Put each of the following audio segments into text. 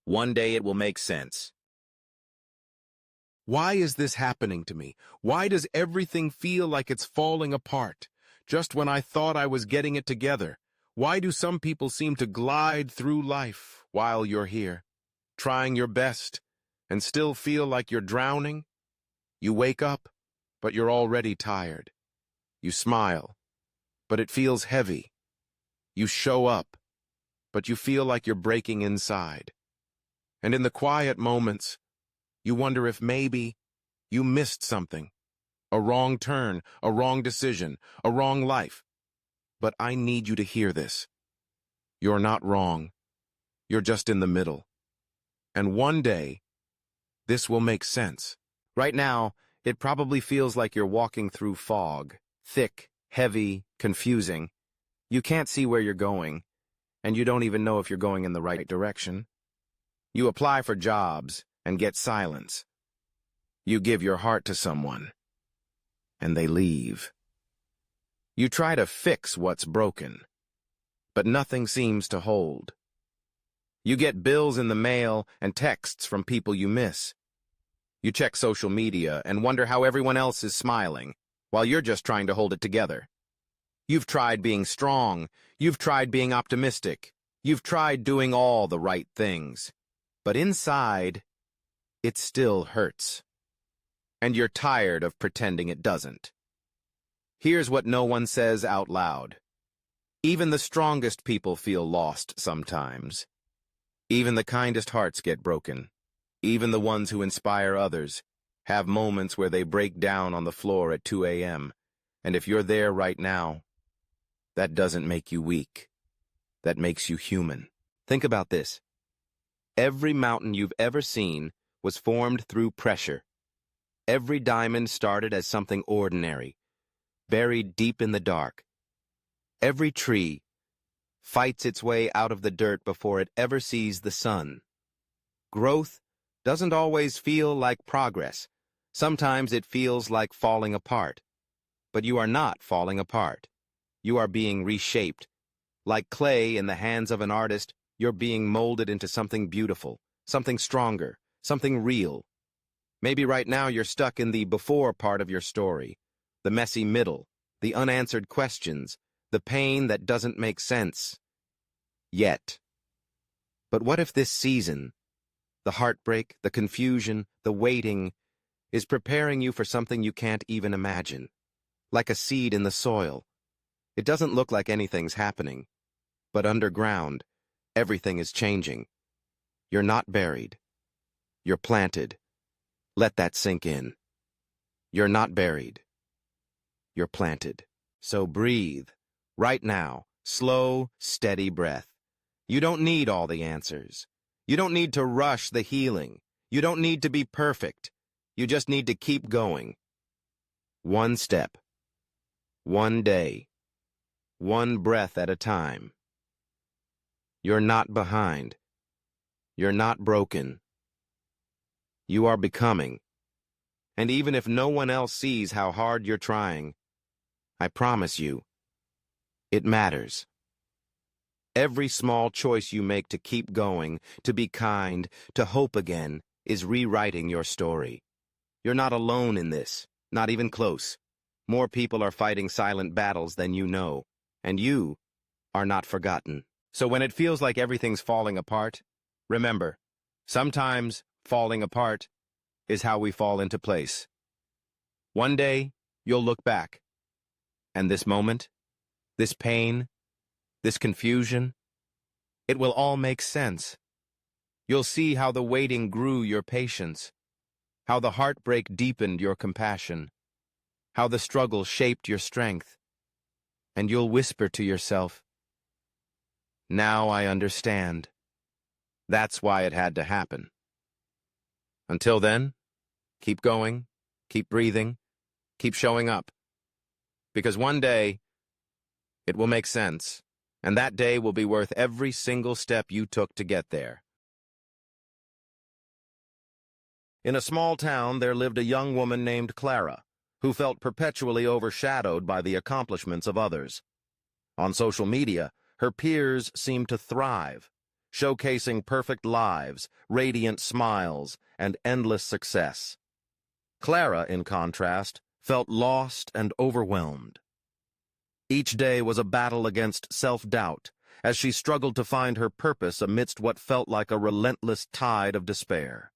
One day it will make sense. Why is this happening to me? Why does everything feel like it's falling apart, just when I thought I was getting it together? Why do some people seem to glide through life while you're here, trying your best, and still feel like you're drowning? You wake up, but you're already tired. You smile, but it feels heavy. You show up, but you feel like you're breaking inside. And in the quiet moments, you wonder if maybe you missed something. A wrong turn, a wrong decision, a wrong life. But I need you to hear this. You're not wrong. You're just in the middle. And one day, this will make sense. Right now, it probably feels like you're walking through fog. Thick, heavy, confusing. You can't see where you're going, and you don't even know if you're going in the right direction. You apply for jobs and get silence. You give your heart to someone, and they leave. You try to fix what's broken, but nothing seems to hold. You get bills in the mail and texts from people you miss. You check social media and wonder how everyone else is smiling, while you're just trying to hold it together. You've tried being strong. You've tried being optimistic. You've tried doing all the right things. But inside, it still hurts. And you're tired of pretending it doesn't. Here's what no one says out loud. Even the strongest people feel lost sometimes. Even the kindest hearts get broken. Even the ones who inspire others have moments where they break down on the floor at 2 a.m. And if you're there right now, that doesn't make you weak. That makes you human. Think about this. Every mountain you've ever seen was formed through pressure. Every diamond started as something ordinary, buried deep in the dark. Every tree fights its way out of the dirt before it ever sees the sun. Growth doesn't always feel like progress. Sometimes it feels like falling apart. But you are not falling apart. You are being reshaped. Like clay in the hands of an artist, you're being molded into something beautiful, something stronger, something real. Maybe right now you're stuck in the before part of your story, the messy middle, the unanswered questions, the pain that doesn't make sense. Yet. But what if this season, the heartbreak, the confusion, the waiting, is preparing you for something you can't even imagine? Like a seed in the soil. It doesn't look like anything's happening, but underground, everything is changing. You're not buried. You're planted. Let that sink in. You're not buried. You're planted. So breathe. Right now, slow, steady breath. You don't need all the answers. You don't need to rush the healing. You don't need to be perfect. You just need to keep going. One step. One day. One breath at a time. You're not behind. You're not broken. You are becoming. And even if no one else sees how hard you're trying, I promise you, it matters. Every small choice you make to keep going, to be kind, to hope again, is rewriting your story. You're not alone in this, not even close. More people are fighting silent battles than you know, and you are not forgotten. So when it feels like everything's falling apart, remember, sometimes falling apart is how we fall into place. One day, you'll look back, and this moment, this pain, this confusion, it will all make sense. You'll see how the waiting grew your patience, how the heartbreak deepened your compassion, how the struggle shaped your strength, and you'll whisper to yourself, "Now I understand. That's why it had to happen." Until then, keep going, keep breathing, keep showing up. Because one day, it will make sense, and that day will be worth every single step you took to get there. In a small town, there lived a young woman named Clara, who felt perpetually overshadowed by the accomplishments of others. On social media, her peers seemed to thrive. showcasing perfect lives, radiant smiles, and endless success. Clara, in contrast, felt lost and overwhelmed. Each day was a battle against self-doubt, as she struggled to find her purpose amidst what felt like a relentless tide of despair.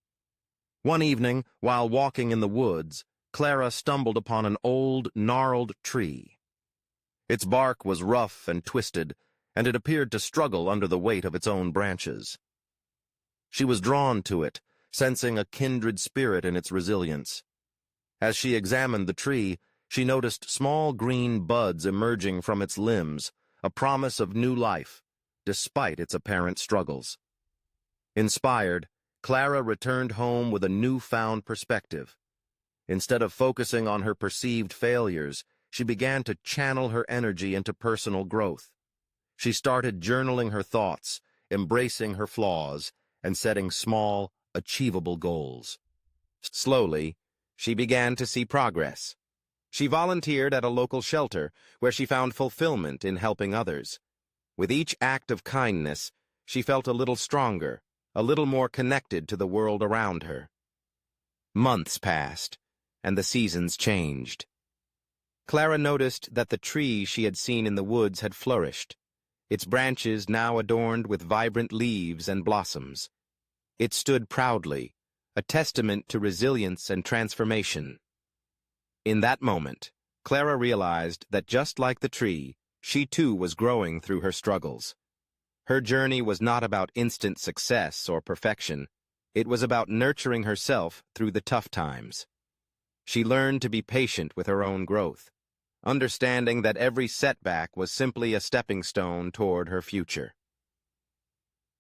One evening, while walking in the woods, Clara stumbled upon an old, gnarled tree. Its bark was rough and twisted, and it appeared to struggle under the weight of its own branches. She was drawn to it, sensing a kindred spirit in its resilience. As she examined the tree, she noticed small green buds emerging from its limbs, a promise of new life, despite its apparent struggles. Inspired, Clara returned home with a newfound perspective. Instead of focusing on her perceived failures, she began to channel her energy into personal growth. She started journaling her thoughts, embracing her flaws, and setting small, achievable goals. Slowly, she began to see progress. She volunteered at a local shelter where she found fulfillment in helping others. With each act of kindness, she felt a little stronger, a little more connected to the world around her. Months passed, and the seasons changed. Clara noticed that the tree she had seen in the woods had flourished, its branches now adorned with vibrant leaves and blossoms. It stood proudly, a testament to resilience and transformation. In that moment, Clara realized that just like the tree, she too was growing through her struggles. Her journey was not about instant success or perfection. It was about nurturing herself through the tough times. She learned to be patient with her own growth, understanding that every setback was simply a stepping stone toward her future.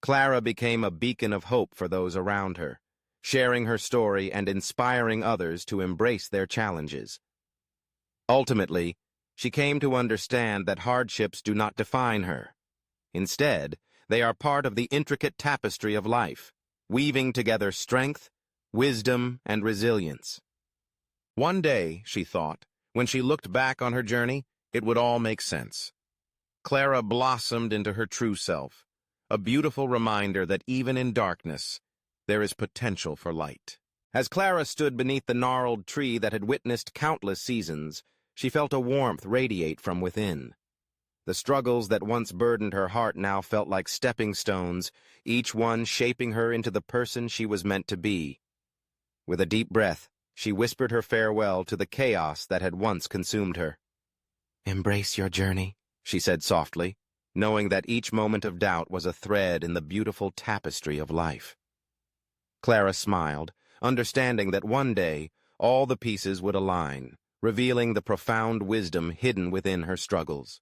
Clara became a beacon of hope for those around her, sharing her story and inspiring others to embrace their challenges. Ultimately, she came to understand that hardships do not define her. Instead, they are part of the intricate tapestry of life, weaving together strength, wisdom, and resilience. One day, she thought, when she looked back on her journey, it would all make sense. Clara blossomed into her true self, a beautiful reminder that even in darkness, there is potential for light. As Clara stood beneath the gnarled tree that had witnessed countless seasons, she felt a warmth radiate from within. The struggles that once burdened her heart now felt like stepping stones, each one shaping her into the person she was meant to be. With a deep breath, she whispered her farewell to the chaos that had once consumed her. "Embrace your journey," she said softly, knowing that each moment of doubt was a thread in the beautiful tapestry of life. Clara smiled, understanding that one day all the pieces would align, revealing the profound wisdom hidden within her struggles.